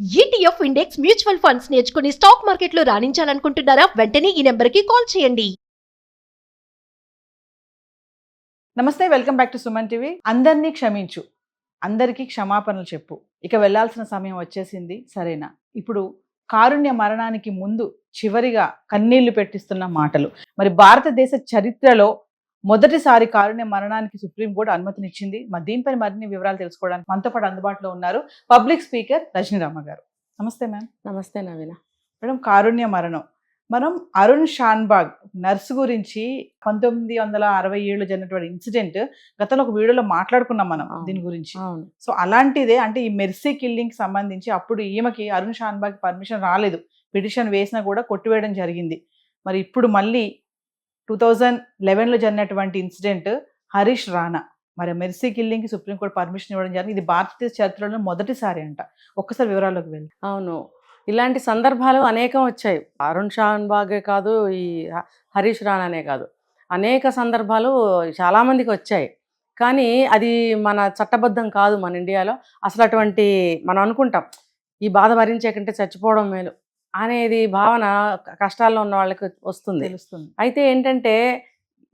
ETF index mutual funds నేర్చుకుని stock మార్కెట్లో రాణించాలనుకుంటున్నారా? వెంటనే ఈ నెంబర్కి కాల్ చేయండి. నమస్తే, welcome back to Suman TV. అందరినీ క్షమించు, అందరికీ క్షమాపణలు చెప్పు, ఇక వెళ్ళాల్సిన సమయం వచ్చేసింది. సరేనా? ఇప్పుడు కారుణ్య మరణానికి ముందు చివరిగా కన్నీళ్లు పెట్టిస్తున్న మాటలు. మరి భారతదేశ చరిత్రలో మొదటిసారి కారుణ్య మరణానికి సుప్రీంకోర్టు అనుమతినిచ్చింది. మరి దీనిపై మరిన్ని వివరాలు తెలుసుకోవడానికి మనతో పాటు అందుబాటులో ఉన్నారు పబ్లిక్ స్పీకర్ రజనీరామ గారు. నమస్తే మ్యామ్. నమస్తే నవీన. మేడం, కారుణ్య మరణం, మనం అరుణ్ షాన్బాగ్ నర్సు గురించి 1967 జరిగినటువంటి ఇన్సిడెంట్ గతంలో ఒక వీడియోలో మాట్లాడుకున్నాం మనం దీని గురించి. సో అలాంటిదే, అంటే ఈ మెర్సీ కిల్లింగ్ సంబంధించి అప్పుడు ఈమెకి అరుణ్ షాన్బాగ్ పర్మిషన్ రాలేదు, పిటిషన్ వేసినా కూడా కొట్టివేయడం జరిగింది. మరి ఇప్పుడు మళ్ళీ 2011లో జరిగినటువంటి ఇన్సిడెంట్ హరీష్ రాణా, మరి మెర్సీ కిల్లింగ్ కి సుప్రీంకోర్టు పర్మిషన్ ఇవ్వడం జరిగింది. ఇది భారతదేశ చరిత్రలో మొదటిసారి అంట. ఒక్కసారి వివరాల్లోకి వెళ్ళి. అవును, ఇలాంటి సందర్భాలు అనేకం వచ్చాయి. అరుణ్ షాన్బాగే కాదు, ఈ హరీష్ రాణానే కాదు, అనేక సందర్భాలు చాలామందికి వచ్చాయి. కానీ అది మన చట్టబద్ధం కాదు మన ఇండియాలో. అసలు అటువంటి మనం అనుకుంటాం ఈ బాధ భరించే కంటే చచ్చిపోవడం మేలు అనేది భావన కష్టాల్లో ఉన్న వాళ్ళకి వస్తుంది, తెలుస్తుంది. అయితే ఏంటంటే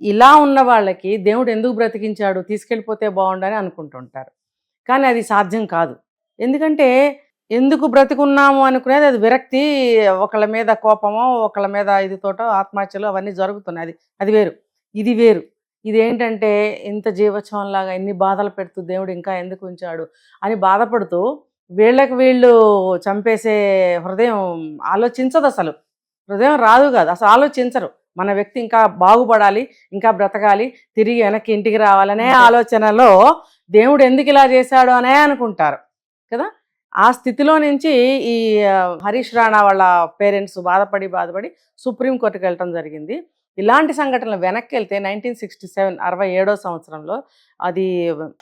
ఇలా ఉన్న వాళ్ళకి దేవుడు ఎందుకు బ్రతికించాడు, తీసుకెళ్ళిపోతే బాగుండని అనుకుంటుంటారు. కానీ అది సాధ్యం కాదు. ఎందుకంటే ఎందుకు బ్రతికున్నాము అనుకునేది అది విరక్తి, ఒకళ్ళ మీద కోపమో ఒకళ్ళ మీద ఇదితోటో ఆత్మహత్యలు అవన్నీ జరుగుతున్నాయి. అది వేరు, ఇది వేరు. ఇదేంటంటే ఇంత జీవోత్సవంలాగా ఎన్ని బాధలు పెడుతూ దేవుడు ఇంకా ఎందుకు ఉంచాడు అని బాధపడుతూ వీళ్ళు చంపేసే హృదయం ఆలోచించదు. అసలు హృదయం రాదు కాదు, అసలు ఆలోచించరు. మన వ్యక్తి ఇంకా బాగుపడాలి, ఇంకా బ్రతకాలి, తిరిగి వెనక్కి ఇంటికి రావాలనే ఆలోచనలో దేవుడు ఎందుకు ఇలా చేశాడు అనే అనుకుంటారు కదా. ఆ స్థితిలో నుంచి ఈ హరీష్ రాణా వాళ్ళ పేరెంట్స్ బాధపడి సుప్రీంకోర్టుకి వెళ్ళటం జరిగింది. ఇలాంటి సంఘటనలు వెనక్కి వెళ్తే 1967 67వ సంవత్సరంలో అది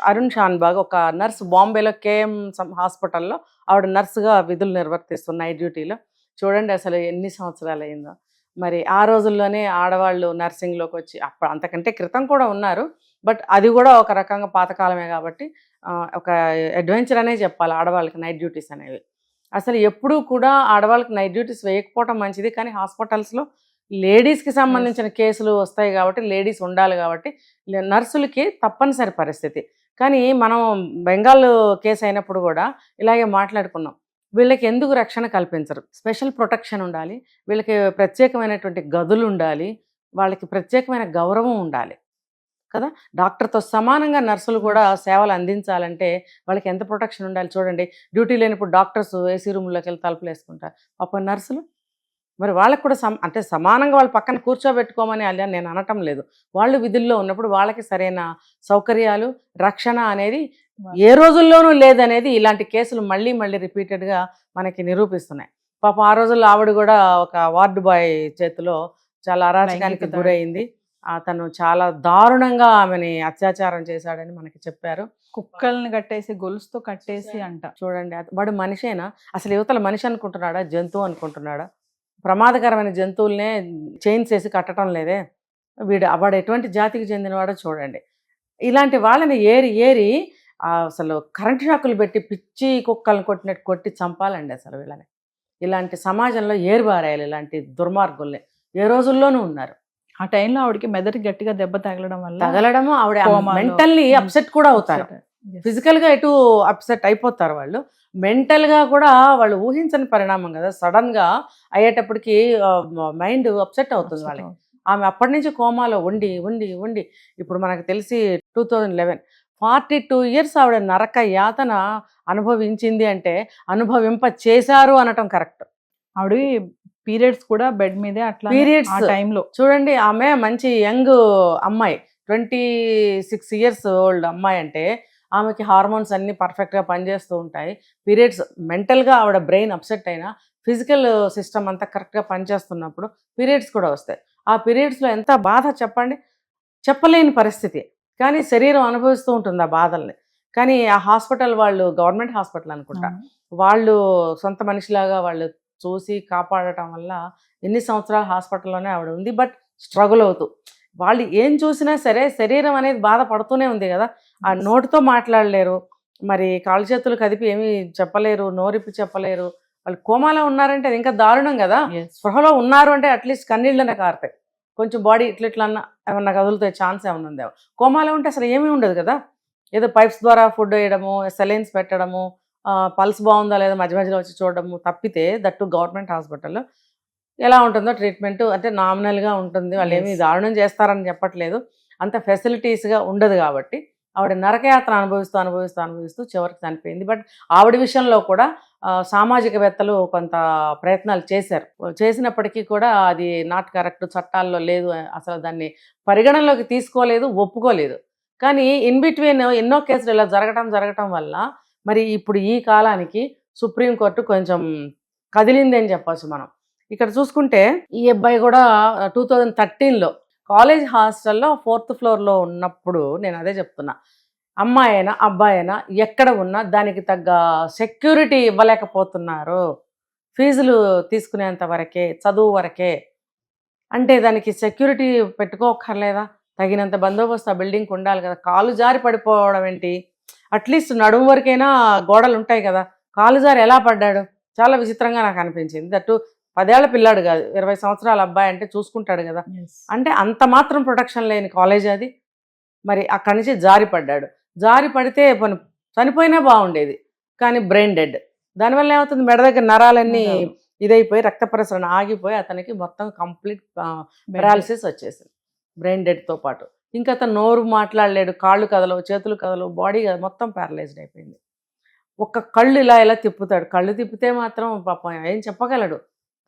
అరుణ్ షాన్బాగ్ ఒక నర్స్, బాంబేలో కేఎం హాస్పిటల్లో ఆవిడ నర్సుగా విధులు నిర్వర్తిస్తున్న నైట్ డ్యూటీలో. చూడండి అసలు ఎన్ని సంవత్సరాలు అయిందో. మరి ఆ రోజుల్లోనే ఆడవాళ్ళు నర్సింగ్లోకి వచ్చి, అప్పుడు అంతకంటే క్రితం కూడా ఉన్నారు, బట్ అది కూడా ఒక రకంగా పాతకాలమే కాబట్టి ఒక అడ్వెంచర్ అనే చెప్పాలి ఆడవాళ్ళకి నైట్ డ్యూటీస్ అనేవి. అసలు ఎప్పుడూ కూడా ఆడవాళ్ళకి నైట్ డ్యూటీస్ వేయకపోవటం మంచిది, కానీ హాస్పిటల్స్లో లేడీస్కి సంబంధించిన కేసులు వస్తాయి కాబట్టి లేడీస్ ఉండాలి కాబట్టి నర్సులకి తప్పనిసరి పరిస్థితి. కానీ మనం బెంగాల్ కేసు అయినప్పుడు కూడా ఇలాగే మాట్లాడుకున్నాం, వీళ్ళకి ఎందుకు రక్షణ కల్పించరు, స్పెషల్ ప్రొటెక్షన్ ఉండాలి, వీళ్ళకి ప్రత్యేకమైనటువంటి గదులు ఉండాలి, వాళ్ళకి ప్రత్యేకమైన గౌరవం ఉండాలి కదా. డాక్టర్తో సమానంగా నర్సులు కూడా సేవలు అందించాలంటే వాళ్ళకి ఎంత ప్రొటెక్షన్ ఉండాలి చూడండి. డ్యూటీ లేనప్పుడు డాక్టర్స్ ఏసీ రూమ్లోకి వెళ్ళి తలుపులు వేసుకుంటారు, పాపం నర్సులు మరి వాళ్ళకి కూడా అంటే సమానంగా వాళ్ళ పక్కన కూర్చోబెట్టుకోమని అలా నేను అనటం లేదు. వాళ్ళు విధుల్లో ఉన్నప్పుడు వాళ్ళకి సరైన సౌకర్యాలు, రక్షణ అనేది ఏ రోజుల్లోనూ లేదనేది ఇలాంటి కేసులు మళ్ళీ రిపీటెడ్గా మనకి నిరూపిస్తున్నాయి. పాపం ఆ రోజుల్లో ఆవిడ కూడా ఒక వార్డు బాయ్ చేతిలో చాలా అరాచకానికి గురైంది. అతను చాలా దారుణంగా ఆమెని అత్యాచారం చేశాడని మనకి చెప్పారు. కుక్కల్ని కట్టేసి గొలుసుతో కట్టేసి అంట. చూడండి, వాడు మనిషేనా అసలు? యువతల మనిషి అనుకుంటున్నాడా, జంతువు అనుకుంటున్నాడా? ప్రమాదకరమైన జంతువులనే చైన్స్ వేసి కట్టడం లేదే. వాడు ఎటువంటి జాతికి చెందినవాడో చూడండి. ఇలాంటి వాళ్ళని ఏరి అసలు కరెంట్ షాకులు పెట్టి పిచ్చి కుక్కలను కొట్టినట్టు కొట్టి చంపాలండి అసలు వీళ్ళని. ఇలాంటి సమాజంలో ఏరిబారేయాలి ఇలాంటి దుర్మార్గుల్ని. ఏ రోజుల్లోనూ ఉన్నారు. ఆ టైంలో ఆవిడకి మెదడు గట్టిగా దెబ్బ తగలడము ఆవిడ మెంటల్లీ అప్సెట్ కూడా అవుతారు. ఫిజికల్గా ఎటు అప్సెట్ అయిపోతారు వాళ్ళు, మెంటల్గా కూడా వాళ్ళు ఊహించని పరిణామం కదా. సడన్గా అయ్యేటప్పటికి మైండ్ అప్సెట్ అవుతుంది వాళ్ళకి. ఆమె అప్పటి నుంచి కోమాలో ఉండి ఇప్పుడు మనకు తెలిసి 2011 42 years ఆవిడ నరక యాతన అనుభవించింది. అంటే అనుభవింప చేశారు అనటం కరెక్ట్. ఆవిడ పీరియడ్స్ కూడా బెడ్ మీదే అట్లా పీరియడ్స్ టైంలో చూడండి. ఆమె మంచి యంగ్ అమ్మాయి, 26 years ఓల్డ్ అమ్మాయి. అంటే ఆమెకి హార్మోన్స్ అన్నీ పర్ఫెక్ట్గా పనిచేస్తూ ఉంటాయి. పీరియడ్స్ మెంటల్గా ఆవిడ బ్రెయిన్ అప్సెట్ అయినా ఫిజికల్ సిస్టమ్ అంతా కరెక్ట్గా పనిచేస్తున్నప్పుడు పీరియడ్స్ కూడా వస్తాయి. ఆ పీరియడ్స్లో ఎంత బాధ చెప్పండి, చెప్పలేని పరిస్థితి. కానీ శరీరం అనుభవిస్తూ ఉంటుంది ఆ బాధల్ని. కానీ ఆ హాస్పిటల్ వాళ్ళు, గవర్నమెంట్ హాస్పిటల్ అనుకుంటా, వాళ్ళు సొంత మనిషిలాగా వాళ్ళు చూసి కాపాడటం వల్ల ఎన్ని సంవత్సరాలు హాస్పిటల్లోనే ఆవిడ ఉంది. బట్ స్ట్రగుల్ అవుతూ వాళ్ళు ఏం చూసినా సరే శరీరం అనేది బాధపడుతూనే ఉంది కదా. ఆ నోటితో మాట్లాడలేరు, మరి కాళ్ళు చేతులు కదిపి ఏమీ చెప్పలేరు, నోరిప్పి చెప్పలేరు. వాళ్ళు కోమాలో ఉన్నారంటే అది ఇంకా దారుణం కదా. Yes. స్పృహలో ఉన్నారు అంటే అట్లీస్ట్ కన్నీళ్ళనే కారుతాయి, కొంచెం బాడీ ఇట్లన్నా ఏమన్నా కదులుతాయి, ఛాన్స్ ఏమన్నా ఉందేమో. కోమాలో ఉంటే అసలు ఏమీ ఉండదు కదా. ఏదో పైప్స్ ద్వారా ఫుడ్ వేయడము, సెలైన్స్ పెట్టడము, పల్స్ బాగుందా లేదా మధ్య మధ్యలో వచ్చి చూడడము తప్పితే, దట్టు గవర్నమెంట్ హాస్పిటల్లో ఎలా ఉంటుందో ట్రీట్మెంట్ అంటే నామినల్గా ఉంటుంది. వాళ్ళు ఏమీ Yes. దారుణం చేస్తారని చెప్పట్లేదు, అంత ఫెసిలిటీస్గా ఉండదు కాబట్టి ఆవిడ నరకయాత్ర అనుభవిస్తూ చివరికి చనిపోయింది. బట్ ఆవిడ విషయంలో కూడా సామాజికవేత్తలు కొంత ప్రయత్నాలు చేశారు. చేసినప్పటికీ కూడా అది నాట్ కరెక్ట్, చట్టాల్లో లేదు, అసలు దాన్ని పరిగణనలోకి తీసుకోలేదు, ఒప్పుకోలేదు. కానీ ఇన్ బిట్వీన్ ఎన్నో కేసులు ఇలా జరగటం వల్ల మరి ఇప్పుడు ఈ కాలానికి సుప్రీంకోర్టు కొంచెం కదిలింది అని చెప్పచ్చు మనం. ఇక్కడ చూసుకుంటే ఈ అబ్బాయి కూడా 2013లో కాలేజ్ హాస్టల్లో 4th ఫ్లోర్లో ఉన్నప్పుడు, నేను అదే చెప్తున్నా, అమ్మాయి అయినా అబ్బాయి అయినా ఎక్కడ ఉన్నా దానికి తగ్గ సెక్యూరిటీ ఇవ్వలేకపోతున్నారు. ఫీజులు తీసుకునేంత వరకే, చదువు వరకే. అంటే దానికి సెక్యూరిటీ పెట్టుకోకర్లేదా? తగినంత బందోబస్తు ఆ బిల్డింగ్కి ఉండాలి కదా. కాలు జారి పడిపోవడం ఏంటి? అట్లీస్ట్ నడుము వరకైనా గోడలు ఉంటాయి కదా. కాలు జారి ఎలా పడ్డాడు? చాలా విచిత్రంగా నాకు అనిపించింది. దట్టు 10 ఏళ్ల పిల్లాడు కాదు, 20 సంవత్సరాల అబ్బాయి అంటే చూసుకుంటాడు కదా. Yes. అంటే అంత మాత్రం ప్రొటెక్షన్ లేని కాలేజ్ అది. మరి అక్కడి నుంచి జారి పడ్డాడు. జారి పడితే చనిపోయినా బాగుండేది, కానీ బ్రెయిన్ డెడ్. దానివల్ల ఏమవుతుంది, మెడ దగ్గర నరాలన్నీ ఇదైపోయి రక్త ప్రసరణ ఆగిపోయి అతనికి మొత్తం కంప్లీట్ పెరాలసిస్ వచ్చేసింది, బ్రెయిన్ డెడ్తో పాటు. ఇంకా అతను నోరు మాట్లాడలేడు, కాళ్ళు కదలవు, చేతులు కదలవు, బాడీ మొత్తం ప్యారలైజ్డ్ అయిపోయింది. ఒక్క కళ్ళు ఇలా తిప్పుతాడు. కళ్ళు తిప్పితే మాత్రం పాపం ఏం చెప్పగలడు,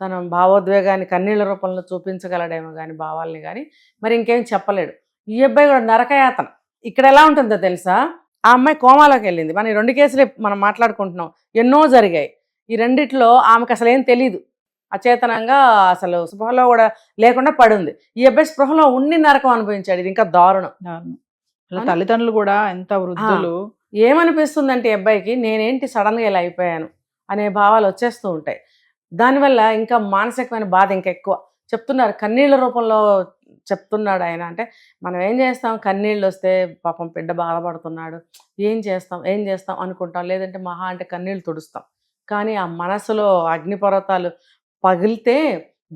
తన భావోద్వేగాన్ని కన్నీళ్ళ రూపంలో చూపించగలడేమో కానీ భావాల్ని కానీ, మరి ఇంకేం చెప్పలేడు. ఈ అబ్బాయి కూడా నరకయాతన. ఇక్కడ ఎలా ఉంటుందో తెలుసా, ఆ అమ్మాయి కోమాలోకి వెళ్ళింది. మనం ఈ 2 కేసులే మనం మాట్లాడుకుంటున్నాం, ఎన్నో జరిగాయి. ఈ రెండిట్లో ఆమెకు అసలు ఏం తెలీదు, అచేతనంగా అసలు స్పృహలో కూడా లేకుండా పడుంది. ఈ అబ్బాయి స్పృహలో ఉండి నరకం అనుభవించాడు. ఇది ఇంకా దారుణం. తల్లిదండ్రులు కూడా ఎంత వృద్ధులు. ఏమనిపిస్తుందంటే ఈ అబ్బాయికి, నేనేంటి సడన్గా ఇలా అయిపోయాను అనే భావాలు వచ్చేస్తూ ఉంటాయి. దానివల్ల ఇంకా మానసికమైన బాధ ఇంకా ఎక్కువ. చెప్తున్నారు కన్నీళ్ళ రూపంలో చెప్తున్నాడు ఆయన. అంటే మనం ఏం చేస్తాం, కన్నీళ్ళు వస్తే పాపం బిడ్డ బాధపడుతున్నాడు, ఏం చేస్తాం అనుకుంటాం, లేదంటే మహా అంటే కన్నీళ్ళు తుడుస్తాం. కానీ ఆ మనసులో అగ్నిపర్వతాలు పగిలితే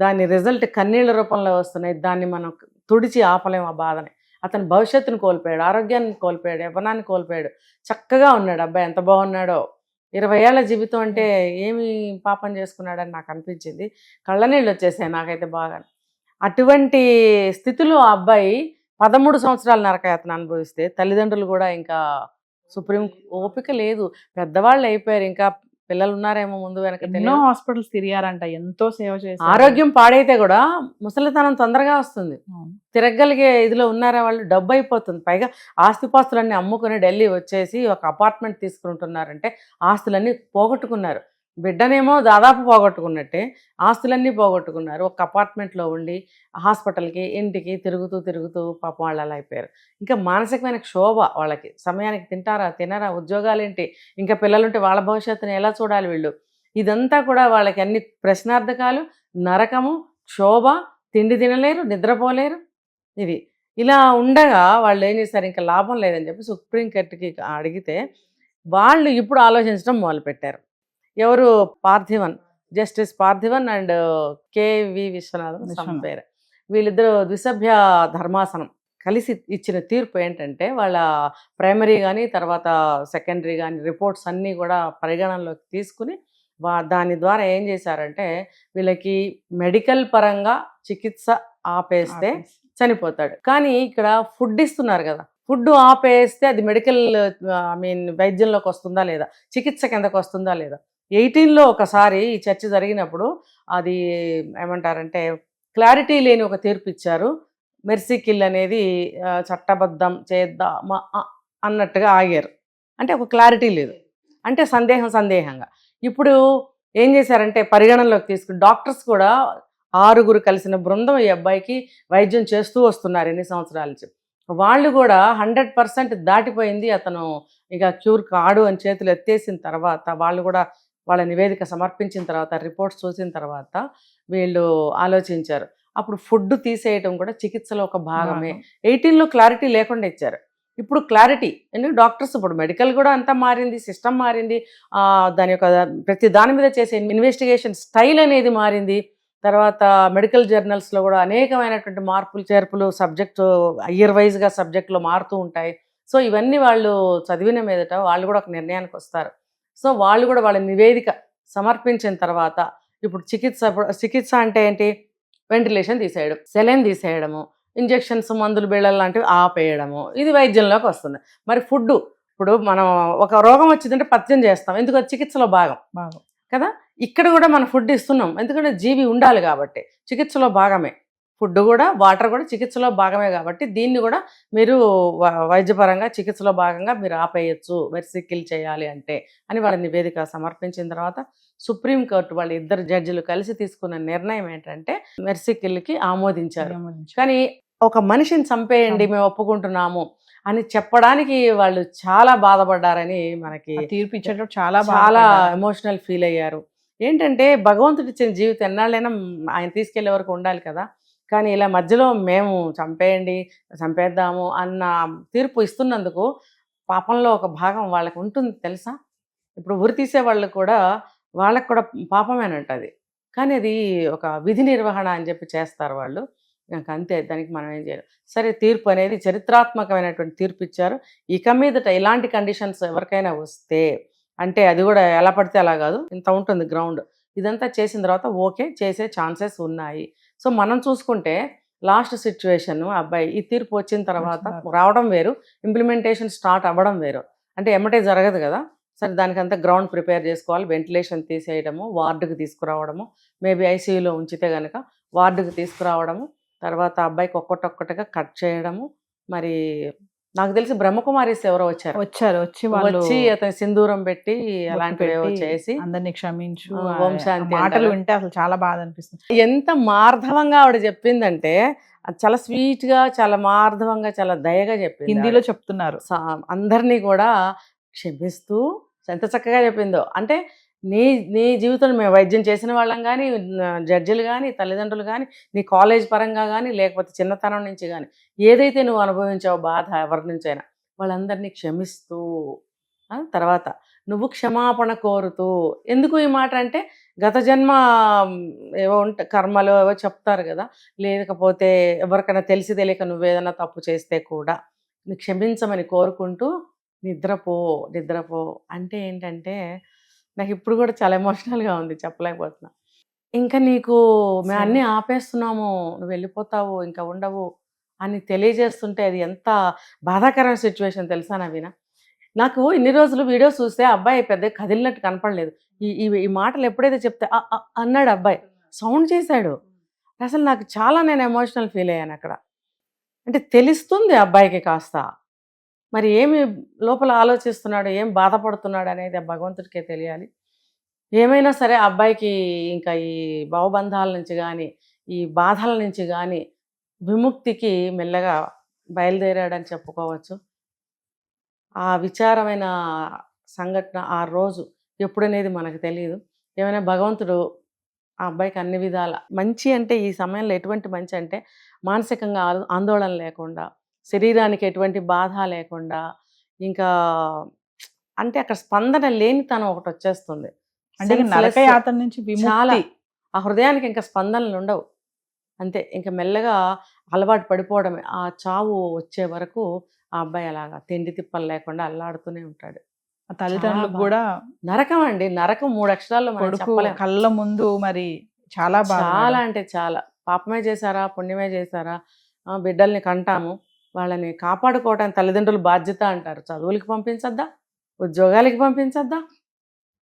దాని రిజల్ట్ కన్నీళ్ళ రూపంలో వస్తున్నాయి. దాన్ని మనం తుడిచి ఆపలేము ఆ బాధని. అతను భవిష్యత్తును కోల్పోయాడు, ఆరోగ్యాన్ని కోల్పోయాడు, యవ్వనాన్ని కోల్పోయాడు. చక్కగా ఉన్నాడు అబ్బాయి, ఎంత బాగున్నాడో. 20 ఏళ్ల జీవితం అంటే ఏమి పాపం చేసుకున్నాడని నాకు అనిపించింది. కళ్ళనీళ్ళు వచ్చేసాయి నాకైతే బాగా. అటువంటి స్థితిలో ఆ అబ్బాయి 13 సంవత్సరాల నరకయాతన అనుభవిస్తే, తల్లిదండ్రులు కూడా ఇంకా సుప్రీం ఓపిక లేదు, పెద్దవాళ్ళు అయిపోయారు, ఇంకా పిల్లలు ఉన్నారేమో ముందు వెనక ఎన్నో హాస్పిటల్స్ తిరిగారంట, ఎంతో సేవ చేశారు. ఆరోగ్యం పాడైతే కూడా ముసలితనం తొందరగా వస్తుంది. తిరగలిగే ఇదిలో ఉన్నారా వాళ్ళు, డబ్బు అయిపోతుంది. పైగా ఆస్తిపాస్తులన్నీ అమ్ముకుని ఢిల్లీ వచ్చేసి ఒక అపార్ట్మెంట్ తీసుకుంటున్నారంటే ఆస్తులన్నీ పోగొట్టుకున్నారు. బిడ్డనేమో దాదాపు పోగొట్టుకున్నట్టే ఆస్తులన్నీ పోగొట్టుకున్నారు. ఒక అపార్ట్మెంట్లో ఉండి హాస్పిటల్కి ఇంటికి తిరుగుతూ పాపం వాళ్ళు అలా అయిపోయారు. ఇంకా మానసికమైన క్షోభ వాళ్ళకి. సమయానికి తినరా, ఉద్యోగాలేంటి, ఇంకా పిల్లలుంటే వాళ్ళ భవిష్యత్తుని ఎలా చూడాలి వీళ్ళు. ఇదంతా కూడా వాళ్ళకి అన్ని ప్రశ్నార్థకాలు, నరకము, క్షోభ, తిండి తినలేరు, నిద్రపోలేరు. ఇది ఇలా ఉండగా వాళ్ళు ఏం చేశారు, ఇంకా లాభం లేదని చెప్పి సుప్రీంకోర్టుకి అడిగితే వాళ్ళు ఇప్పుడు ఆలోచించడం మొదలుపెట్టారు. ఎవరు, Parthivan, justice Parthivan and KV Viswanathan పేరు, వీళ్ళిద్దరు ద్విసభ్య ధర్మాసనం కలిసి ఇచ్చిన తీర్పు ఏంటంటే, వాళ్ళ ప్రైమరీ కానీ తర్వాత సెకండరీ కానీ రిపోర్ట్స్ అన్నీ కూడా పరిగణనలోకి తీసుకుని దాని ద్వారా ఏం చేశారంటే, వీళ్ళకి మెడికల్ పరంగా చికిత్స ఆపేస్తే చనిపోతాడు. కానీ ఇక్కడ ఫుడ్ ఇస్తున్నారు కదా, ఫుడ్ ఆపేస్తే అది మెడికల్ వైద్యంలోకి వస్తుందా లేదా, చికిత్స కిందకు వస్తుందా లేదా. 18లో ఒకసారి ఈ చర్చ జరిగినప్పుడు అది ఏమంటారంటే క్లారిటీ లేని ఒక తీర్పు ఇచ్చారు. మెర్సీ కిల్ అనేది చట్టబద్ధం చేద్దామా అన్నట్టుగా ఆగారు. అంటే ఒక క్లారిటీ లేదు, అంటే సందేహంగా. ఇప్పుడు ఏం చేశారంటే పరిగణనలోకి తీసుకుని డాక్టర్స్ కూడా 6 కలిసిన బృందం ఈ అబ్బాయికి వైద్యం చేస్తూ వస్తున్నారు ఎన్ని సంవత్సరాల నుంచి. వాళ్ళు కూడా 100% దాటిపోయింది, అతను ఇక క్యూర్ కాడు అని చేతులు ఎత్తేసిన తర్వాత, వాళ్ళు కూడా వాళ్ళ నివేదిక సమర్పించిన తర్వాత, రిపోర్ట్స్ చూసిన తర్వాత వీళ్ళు ఆలోచించారు. అప్పుడు ఫుడ్ తీసేయటం కూడా చికిత్సలో ఒక భాగమే. 18లో క్లారిటీ లేకుండా ఇచ్చారు. ఇప్పుడు క్లారిటీ, ఎందుకంటే డాక్టర్స్ ఇప్పుడు మెడికల్ కూడా అంతా మారింది, సిస్టమ్ మారింది, దాని యొక్క ప్రతి దాని మీద చేసే ఇన్వెస్టిగేషన్ స్టైల్ అనేది మారింది. తర్వాత మెడికల్ జర్నల్స్లో కూడా అనేకమైనటువంటి మార్పులు చేర్పులు సబ్జెక్టు ఇయర్ వైజ్గా సబ్జెక్టులో మారుతూ ఉంటాయి. సో ఇవన్నీ వాళ్ళు చదివిన మీదట వాళ్ళు కూడా ఒక నిర్ణయానికి వస్తారు. సో వాళ్ళు కూడా వాళ్ళ నివేదిక సమర్పించిన తర్వాత ఇప్పుడు చికిత్స అంటే ఏంటి, వెంటిలేషన్ తీసేయడం, సెలైన్ తీసేయడము, ఇంజెక్షన్స్ మందులు బిళ్ళలు లాంటివి ఆపేయడము, ఇది వైద్యంలోకి వస్తుంది. మరి ఫుడ్, ఇప్పుడు మనం ఒక రోగం వచ్చిందంటే పథ్యం చేస్తాం, ఎందుకంటే చికిత్సలో భాగం కదా. ఇక్కడ కూడా మనం ఫుడ్ ఇస్తున్నాం, ఎందుకంటే జీవి ఉండాలి కాబట్టి చికిత్సలో భాగమే. ఫుడ్ కూడా, వాటర్ కూడా చికిత్సలో భాగమే కాబట్టి దీన్ని కూడా మీరు వైద్యపరంగా చికిత్సలో భాగంగా మీరు ఆపేయచ్చు మెర్సీ కిల్ చేయాలి అంటే అని వాళ్ళ నివేదిక సమర్పించిన తర్వాత సుప్రీంకోర్టు వాళ్ళ ఇద్దరు జడ్జిలు కలిసి తీసుకున్న నిర్ణయం ఏంటంటే మెర్సీ కిల్కి ఆమోదించారు. కానీ ఒక మనిషిని చంపేయండి మేము ఒప్పుకుంటున్నాము అని చెప్పడానికి వాళ్ళు చాలా బాధపడ్డారని మనకి తీర్పు ఇచ్చేటప్పుడు చాలా ఎమోషనల్ ఫీల్ అయ్యారు. ఏంటంటే భగవంతుడి ఇచ్చిన జీవితం ఎన్నాళ్ళైనా ఆయన తీసుకెళ్లే వరకు ఉండాలి కదా. కానీ ఇలా మధ్యలో మేము చంపేద్దాము అన్న తీర్పు ఇస్తున్నందుకు పాపంలో ఒక భాగం వాళ్ళకి ఉంటుంది తెలుసా. ఇప్పుడు ఉరి తీసే వాళ్ళకు కూడా పాపమేనంట అది. కానీ అది ఒక విధి నిర్వహణ అని చెప్పి చేస్తారు వాళ్ళు, నాకు అంతే, దానికి మనం ఏం చేయాలి. సరే, తీర్పు అనేది చరిత్రాత్మకమైనటువంటి తీర్పు ఇచ్చారు. ఇక మీదట ఇలాంటి కండిషన్స్ ఎవరికైనా వస్తే, అంటే అది కూడా ఎలా పడితే అలా కాదు, ఇంత ఉంటుంది గ్రౌండ్, ఇదంతా చేసిన తర్వాత ఓకే చేసే ఛాన్సెస్ ఉన్నాయి. సో మనం చూసుకుంటే లాస్ట్ సిచ్యువేషన్ అబ్బాయి ఈ తీర్పు వచ్చిన తర్వాత రావడం వేరు, ఇంప్లిమెంటేషన్ స్టార్ట్ అవ్వడం వేరు. అంటే ఎమ్మటే జరగదు కదా. సరే, దానికంతా గ్రౌండ్ ప్రిపేర్ చేసుకోవాలి, వెంటిలేషన్ తీసేయడము, వార్డుకి తీసుకురావడము, మేబీ ఐసీయూలో ఉంచితే కనుక వార్డుకి తీసుకురావడము, తర్వాత అబ్బాయికి ఒక్కటొక్కటిగా కట్ చేయడము. మరి నాకు తెలిసి బ్రహ్మకుమారిస్ ఎవరో వచ్చి అతని సింధూరం పెట్టి అలాంటివి చేసి అందరినీ క్షమించు ఓం శాంతి మాటలు వింటే అసలు చాలా బాధ అనిపిస్తుంది. ఎంత మార్ధవంగా ఆవిడ చెప్పిందంటే చాలా స్వీట్ గా, చాలా మార్ధవంగా, చాలా దయగా చెప్పింది. హిందీలో చెప్తున్నారు, అందరినీ కూడా క్షమిస్తూ ఎంత చక్కగా చెప్పిందో. అంటే నీ జీవితంలో మేము వైద్యం చేసిన వాళ్ళం కానీ, జడ్జిలు కానీ, తల్లిదండ్రులు కానీ, నీ కాలేజ్ పరంగా కానీ, లేకపోతే చిన్నతనం నుంచి కానీ ఏదైతే నువ్వు అనుభవించావో బాధ ఎవరి నుంచైనా వాళ్ళందరినీ క్షమిస్తూ, తర్వాత నువ్వు క్షమాపణ కోరుతూ. ఎందుకు ఈ మాట అంటే గత జన్మ ఏవో కర్మలు ఏవో చెప్తారు కదా, లేకపోతే ఎవరికైనా తెలిసి తెలియక నువ్వేదైనా తప్పు చేస్తే కూడా నీ క్షమించమని కోరుకుంటూ నిద్రపో అంటే ఏంటంటే నాకు ఇప్పుడు కూడా చాలా ఎమోషనల్గా ఉంది, చెప్పలేకపోతున్నా. ఇంకా నీకు మేము అన్నీ ఆపేస్తున్నాము, నువ్వు వెళ్ళిపోతావు, ఇంకా ఉండవు అని తెలియజేస్తుంటే అది ఎంత బాధాకరమైన సిచ్యువేషన్ తెలుసా నవీన. నాకు ఇన్ని రోజులు వీడియోస్ చూస్తే అబ్బాయి పెద్ద కదిలినట్టు కనపడలేదు. ఈ మాటలు ఎప్పుడైతే చెప్తే అన్నాడు అబ్బాయి, సౌండ్ చేశాడు. అసలు నాకు చాలా నేను ఎమోషనల్ ఫీల్ అయ్యాను అక్కడ. అంటే తెలుస్తుంది అబ్బాయికి కాస్త మరి ఏమి లోపల ఆలోచిస్తున్నాడు, ఏం బాధపడుతున్నాడు అనేది ఆ భగవంతుడికే తెలియాలి. ఏమైనా సరే అబ్బాయికి ఇంకా ఈ భావబంధాల నుంచి కానీ, ఈ బాధల నుంచి కానీ విముక్తికి మెల్లగా బయలుదేరాడని చెప్పుకోవచ్చు. ఆ విచారమైన సంఘటన ఆ రోజు ఎప్పుడనేది మనకు తెలియదు. ఏమైనా భగవంతుడు ఆ అబ్బాయికి అన్ని విధాల మంచి, అంటే ఈ సమయంలో ఎటువంటి మంచి అంటే మానసికంగా ఆందోళన లేకుండా, శరీరానికి ఎటువంటి బాధ లేకుండా, ఇంకా అంటే అక్కడ స్పందన లేనితనం ఒకటి వచ్చేస్తుంది. అంటే నరకయాతన నుంచి చాలా, ఆ హృదయానికి ఇంకా స్పందనలు ఉండవు, అంతే. ఇంకా మెల్లగా అలవాటు పడిపోవడమే. ఆ చావు వచ్చే వరకు ఆ అబ్బాయి అలాగా తిండి తిప్పలు లేకుండా అల్లాడుతూనే ఉంటాడు. ఆ తల్లిదండ్రులకు కూడా నరకం అండి, నరకం 3 అక్షరాల్లో కళ్ళ ముందు. మరి చాలా అంటే చాలా పాపమే చేశారా పుణ్యమే చేశారా, బిడ్డల్ని కంటాము, వాళ్ళని కాపాడుకోవడానికి తల్లిదండ్రుల బాధ్యత అంటారు. చదువులకి పంపించద్దా, ఉద్యోగాలకి పంపించద్దా,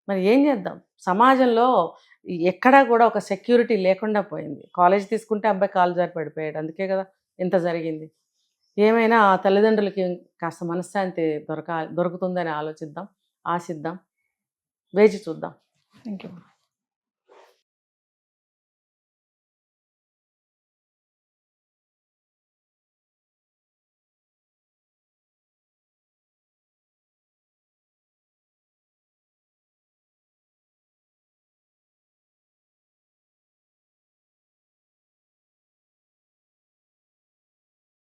మరి ఏం చేద్దాం. సమాజంలో ఎక్కడా కూడా ఒక సెక్యూరిటీ లేకుండా పోయింది. కాలేజ్ తీసుకుంటే అబ్బాయి కాలు జారి పడిపోయాడు, అందుకే కదా ఇంత జరిగింది. ఏమైనా తల్లిదండ్రులకి కాస్త మనశ్శాంతి దొరుకుతుందని ఆలోచిద్దాం, ఆశిద్దాం, వేచి చూద్దాం. Thank you.